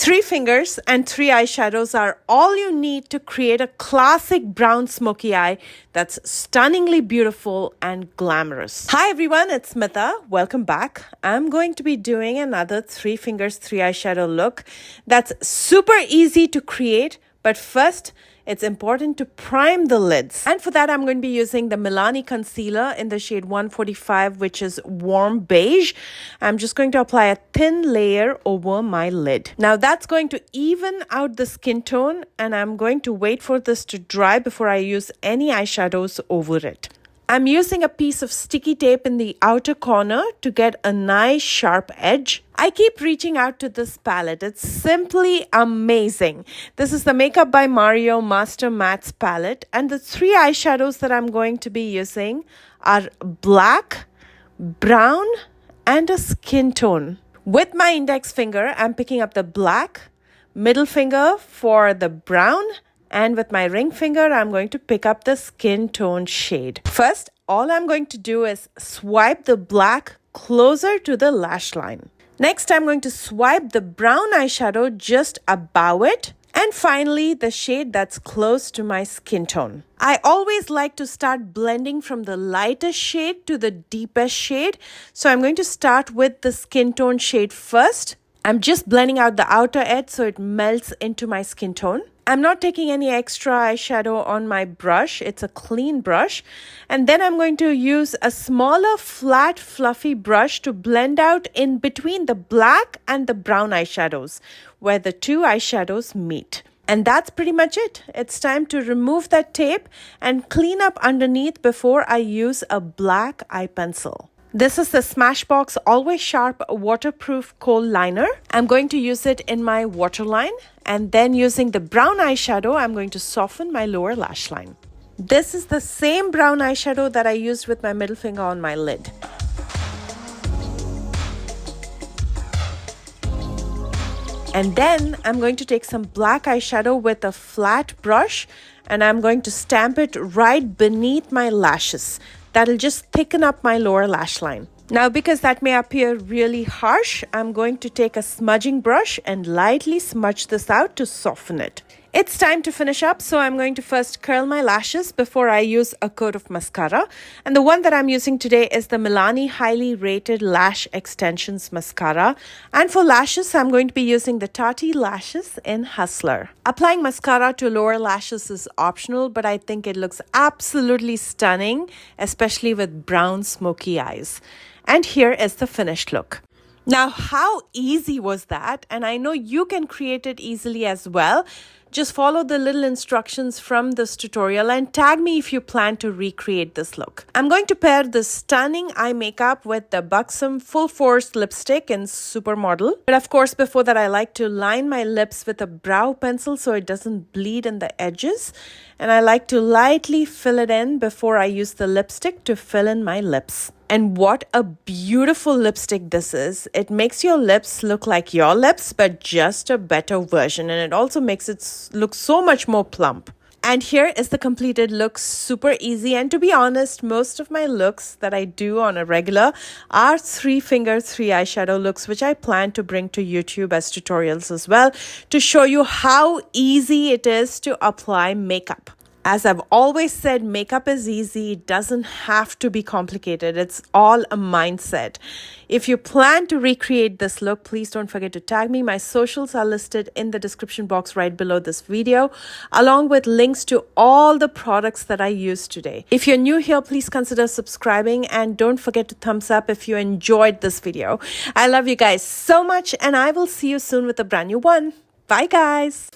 3 fingers and 3 eyeshadows are all you need to create a classic brown smoky eye that's stunningly beautiful and glamorous. Hi everyone, it's Smitha. Welcome back. I'm going to be doing another 3 fingers, 3 eyeshadow look that's super easy to create, but first, it's important to prime the lids. And for that, I'm going to be using the Milani concealer in the shade 145, which is warm beige. I'm just going to apply a thin layer over my lid. Now that's going to even out the skin tone, and I'm going to wait for this to dry before I use any eyeshadows over it. I'm using a piece of sticky tape in the outer corner to get a nice sharp edge. I keep reaching out to this palette. It's simply amazing. This is the Makeup by Mario Master Mattes palette, and the 3 eyeshadows that I'm going to be using are black, brown, and a skin tone. With my index finger, I'm picking up the black, middle finger for the brown, and with my ring finger, I'm going to pick up the skin tone shade. First, all I'm going to do is swipe the black closer to the lash line. Next, I'm going to swipe the brown eyeshadow just above it. And finally, the shade that's close to my skin tone. I always like to start blending from the lightest shade to the deepest shade. So I'm going to start with the skin tone shade first. I'm just blending out the outer edge so it melts into my skin tone. I'm not taking any extra eyeshadow on my brush. It's a clean brush. And then I'm going to use a smaller, flat, fluffy brush to blend out in between the black and the brown eyeshadows, where the 2 eyeshadows meet. And that's pretty much it. It's time to remove that tape and clean up underneath before I use a black eye pencil. This is the Smashbox Always Sharp Waterproof Kohl Liner. I'm going to use it in my waterline, and then using the brown eyeshadow, I'm going to soften my lower lash line. This is the same brown eyeshadow that I used with my middle finger on my lid. And then I'm going to take some black eyeshadow with a flat brush, and I'm going to stamp it right beneath my lashes. That'll just thicken up my lower lash line. Now, because that may appear really harsh, I'm going to take a smudging brush and lightly smudge this out to soften it. It's time to finish up, so I'm going to first curl my lashes before I use a coat of mascara. And the one that I'm using today is the Milani Highly Rated Lash Extensions Mascara. And for lashes, I'm going to be using the Tati Lashes in Hustler. Applying mascara to lower lashes is optional, but I think it looks absolutely stunning, especially with brown smoky eyes. And here is the finished look. Now, how easy was that? And I know you can create it easily as well. Just follow the little instructions from this tutorial and tag me if you plan to recreate this look. I'm going to pair this stunning eye makeup with the Buxom Full Force lipstick in Supermodel. But of course, before that, I like to line my lips with a brow pencil so it doesn't bleed in the edges. And I like to lightly fill it in before I use the lipstick to fill in my lips. And what a beautiful lipstick this is. It makes your lips look like your lips, but just a better version. And it also makes it look so much more plump. And here is the completed look, super easy. And to be honest, most of my looks that I do on a regular are 3 finger, 3 eyeshadow looks, which I plan to bring to YouTube as tutorials as well to show you how easy it is to apply makeup. As I've always said, makeup is easy. It doesn't have to be complicated. It's all a mindset. If you plan to recreate this look, please don't forget to tag me. My socials are listed in the description box right below this video, along with links to all the products that I used today. If you're new here, please consider subscribing and don't forget to thumbs up if you enjoyed this video. I love you guys so much, and I will see you soon with a brand new one. Bye, guys.